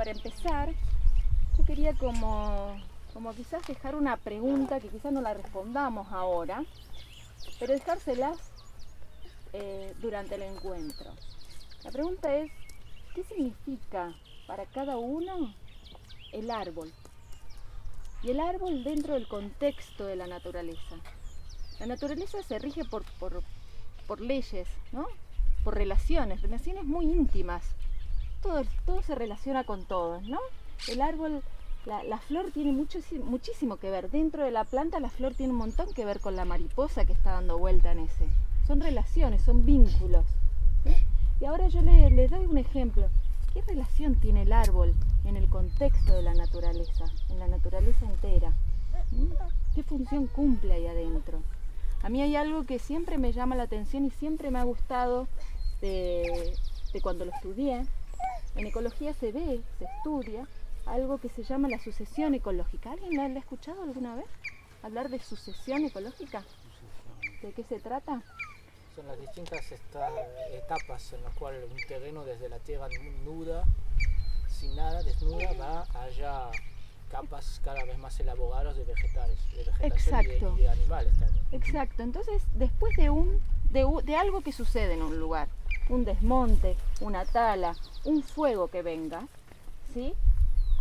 para empezar, yo quería como quizás dejar una pregunta que quizás no la respondamos ahora, pero dejárselas durante el encuentro. La pregunta es, ¿qué significa para cada uno el árbol? Y el árbol dentro del contexto de la naturaleza. La naturaleza se rige por leyes, ¿no? Por relaciones muy íntimas. Todo se relaciona con todo, ¿no? El árbol, la flor tiene muchísimo que ver. Dentro de la planta la flor tiene un montón que ver con la mariposa que está dando vuelta en ese. Son relaciones, son vínculos, ¿sí? Y ahora yo les doy un ejemplo. ¿Qué relación tiene el árbol en el contexto de la naturaleza, en la naturaleza entera? ¿Qué función cumple ahí adentro? A mí hay algo que siempre me llama la atención y siempre me ha gustado de cuando lo estudié. En ecología se estudia algo que se llama la sucesión ecológica. ¿Alguien la ha escuchado alguna vez hablar de sucesión ecológica? ¿De qué se trata? Son las distintas etapas en las cuales un terreno desde la tierra nuda, sin nada, desnuda, va allá capas cada vez más elaboradas de vegetales, de vegetación y de animales también. Exacto, entonces después de algo que sucede en un lugar, un desmonte, una tala, un fuego que venga, ¿sí?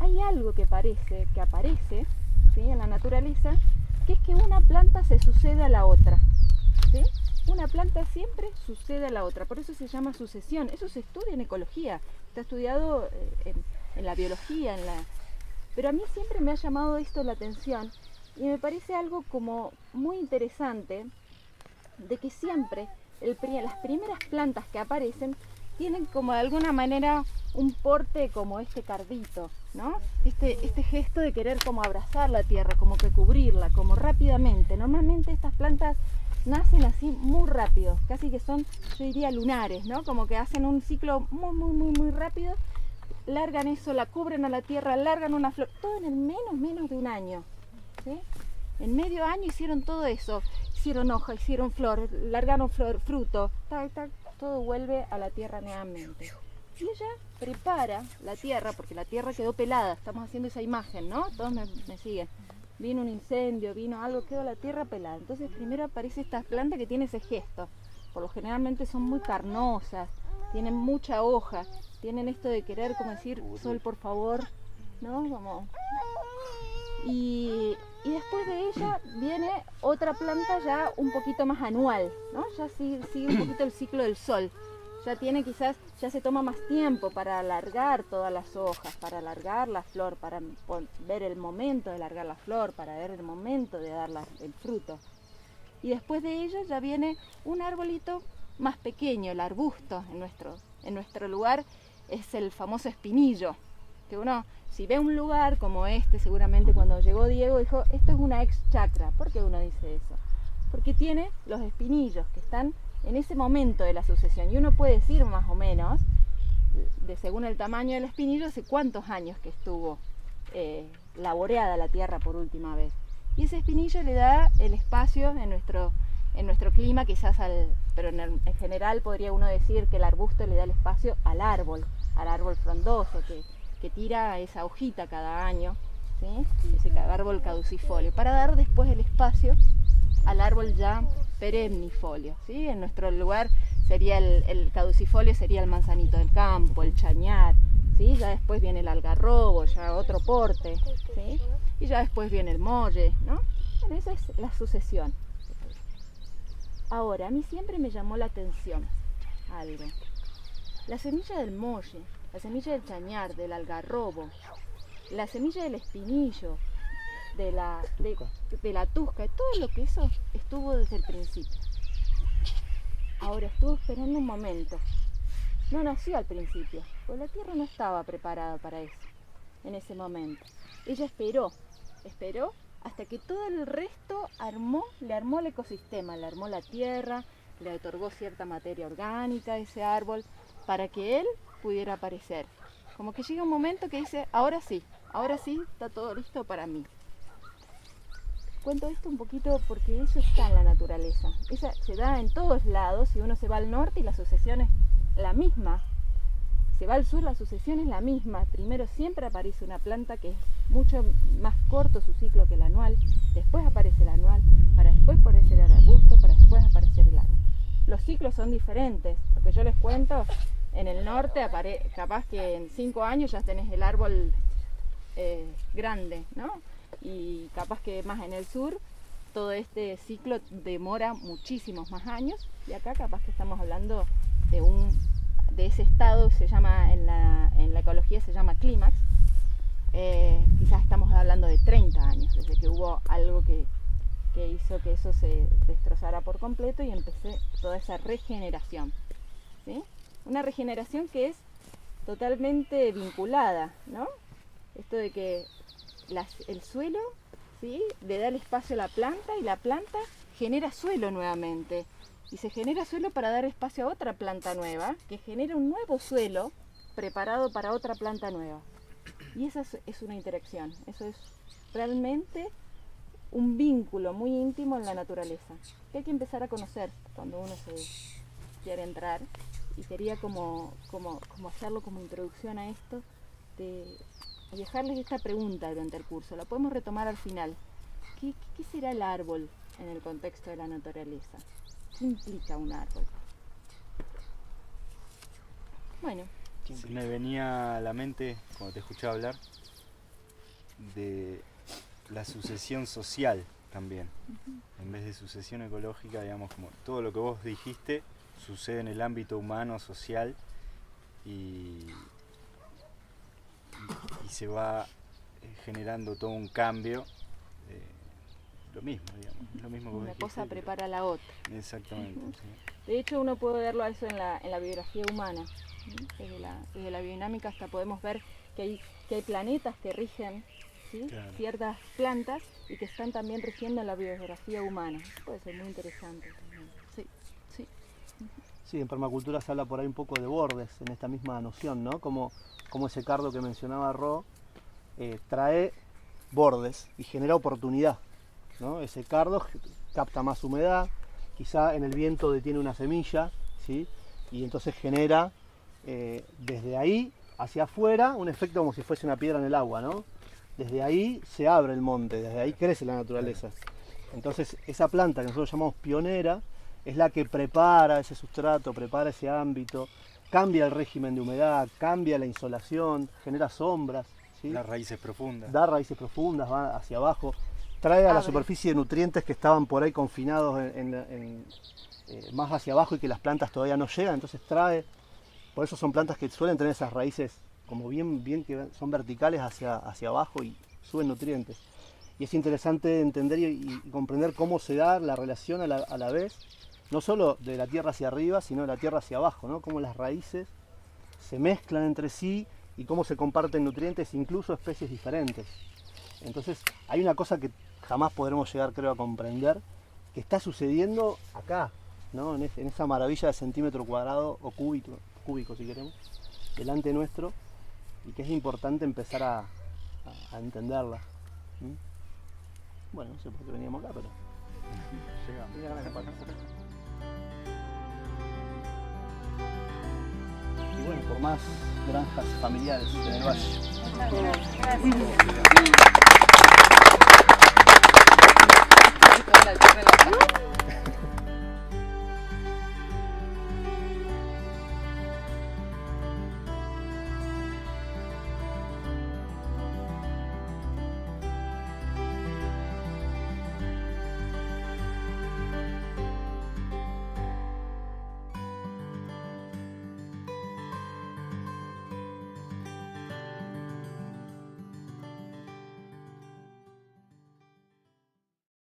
Hay algo que aparece, ¿sí? En la naturaleza, que es que una planta se sucede a la otra, ¿sí? Una planta siempre sucede a la otra, por eso se llama sucesión. Eso se estudia en ecología, está estudiado en la biología, pero a mí siempre me ha llamado esto la atención y me parece algo como muy interesante de que siempre las primeras plantas que aparecen tienen como de alguna manera un porte como este cardito, ¿no? Este gesto de querer como abrazar la tierra, como que cubrirla, como rápidamente. Normalmente estas plantas nacen así muy rápido, casi que son, yo diría, lunares, ¿no? Como que hacen un ciclo muy rápido, largan eso, la cubren a la tierra, largan una flor, todo en el menos de un año, ¿sí? En medio año hicieron todo eso, hicieron hoja, hicieron flor, largaron fruto, todo vuelve a la tierra nuevamente. Y ella prepara la tierra, porque la tierra quedó pelada, estamos haciendo esa imagen, ¿no? Todos me siguen. Vino un incendio, vino algo, quedó la tierra pelada. Entonces primero aparece esta planta que tiene ese gesto. Por lo generalmente son muy carnosas, tienen mucha hoja, tienen esto de querer como decir, sol por favor, ¿no? Como... Y después de ella viene otra planta ya un poquito más anual, ¿no? Ya sigue un poquito el ciclo del sol. Ya tiene quizás, ya se toma más tiempo para alargar todas las hojas, para alargar la flor, para ver el momento de alargar la flor, para ver el momento de dar el fruto. Y después de ella ya viene un arbolito más pequeño, el arbusto en nuestro lugar es el famoso espinillo, que uno, si ve un lugar como este, seguramente cuando llegó Diego dijo, esto es una ex chacra. ¿Por qué uno dice eso? Porque tiene los espinillos que están en ese momento de la sucesión, y uno puede decir más o menos, según el tamaño del espinillo, hace cuántos años que estuvo laboreada la tierra por última vez. Y ese espinillo le da el espacio en nuestro clima, quizás pero en general podría uno decir que el arbusto le da el espacio al árbol frondoso que tira esa hojita cada año, ¿sí? Ese árbol caducifolio, para dar después el espacio al árbol ya perennifolio, ¿sí? En nuestro lugar sería el caducifolio, sería el manzanito del campo, el chañar, ¿sí? Ya después viene el algarrobo, ya otro porte, ¿sí? Y ya después viene el molle, ¿no? Bueno, esa es la sucesión. Ahora, a mí siempre me llamó la atención algo. La semilla del molle, la semilla del chañar, del algarrobo, la semilla del espinillo, de la tusca, todo lo que eso estuvo desde el principio. Ahora estuvo esperando un momento. No nació al principio, porque la tierra no estaba preparada para eso, en ese momento. Ella esperó hasta que todo el resto le armó el ecosistema, le armó la tierra, le otorgó cierta materia orgánica a ese árbol para que él pudiera aparecer. Como que llega un momento que dice, ahora sí, está todo listo para mí. Cuento esto un poquito porque eso está en la naturaleza. Esa se da en todos lados, si uno se va al norte y la sucesión es la misma. Se va al sur, la sucesión es la misma. Primero siempre aparece una planta que es mucho más corto su ciclo que el anual, después aparece el anual, para después aparecer el arbusto, para después aparecer el árbol. Los ciclos son diferentes. Lo que yo les cuento, en el norte capaz que en 5 años ya tenés el árbol grande, ¿no? Y capaz que más en el sur todo este ciclo demora muchísimos más años, y acá capaz que estamos hablando de ese estado, se llama en la ecología se llama clímax. Quizás estamos hablando de 30 años desde que hubo algo que hizo que eso se destrozara por completo y empecé toda esa regeneración, ¿sí? Una regeneración que es totalmente vinculada, ¿no? Esto de que el suelo, ¿sí?, le da el espacio a la planta y la planta genera suelo nuevamente. Y se genera suelo para dar espacio a otra planta nueva, que genera un nuevo suelo preparado para otra planta nueva. Y esa es una interacción, eso es realmente un vínculo muy íntimo en la naturaleza, que hay que empezar a conocer cuando uno se quiere entrar. Y quería como hacerlo como introducción a esto, de dejarles esta pregunta durante el curso. La podemos retomar al final. ¿Qué será el árbol en el contexto de la naturaleza? ¿Qué implica un árbol? Bueno. Se me venía a la mente, cuando te escuchaba hablar, de la sucesión social también. En vez de sucesión ecológica, digamos, como todo lo que vos dijiste sucede en el ámbito humano, social, y se va generando todo un cambio. Lo mismo, digamos, lo mismo que vos Una dijiste, cosa prepara a la otra. Exactamente. Sí. De hecho, uno puede verlo a eso en la biografía humana. Desde la biodinámica hasta podemos ver que hay planetas que rigen, ¿sí?, Claro, ciertas plantas y que están también rigiendo la biografía humana. Eso puede ser muy interesante también. Sí, sí. Sí, en permacultura se habla por ahí un poco de bordes en esta misma noción, ¿no? Como ese cardo que mencionaba Ro trae bordes y genera oportunidad, ¿no? Ese cardo capta más humedad, quizá en el viento detiene una semilla, ¿sí?, y entonces genera desde ahí hacia afuera un efecto como si fuese una piedra en el agua, ¿no? Desde ahí se abre el monte, desde ahí crece la naturaleza. Entonces esa planta que nosotros llamamos pionera es la que prepara ese sustrato, prepara ese ámbito, cambia el régimen de humedad, cambia la insolación, genera sombras, ¿sí? Las raíces profundas. Da raíces profundas, va hacia abajo, trae a la superficie nutrientes que estaban por ahí confinados más hacia abajo y que las plantas todavía no llegan, entonces trae. Por eso son plantas que suelen tener esas raíces como bien que son verticales hacia abajo y suben nutrientes. Y es interesante entender y comprender cómo se da la relación a la vez, no solo de la tierra hacia arriba, sino de la tierra hacia abajo, ¿no? Cómo las raíces se mezclan entre sí y cómo se comparten nutrientes, incluso especies diferentes. Entonces hay una cosa que jamás podremos llegar, creo, a comprender, que está sucediendo acá, ¿no? En esa maravilla de centímetro cuadrado o cúbico, si queremos, delante nuestro, y que es importante empezar a entenderla. Bueno, no sé por qué veníamos acá, pero tenía ganas de participar. Y bueno, por más granjas familiares en el valle. Gracias.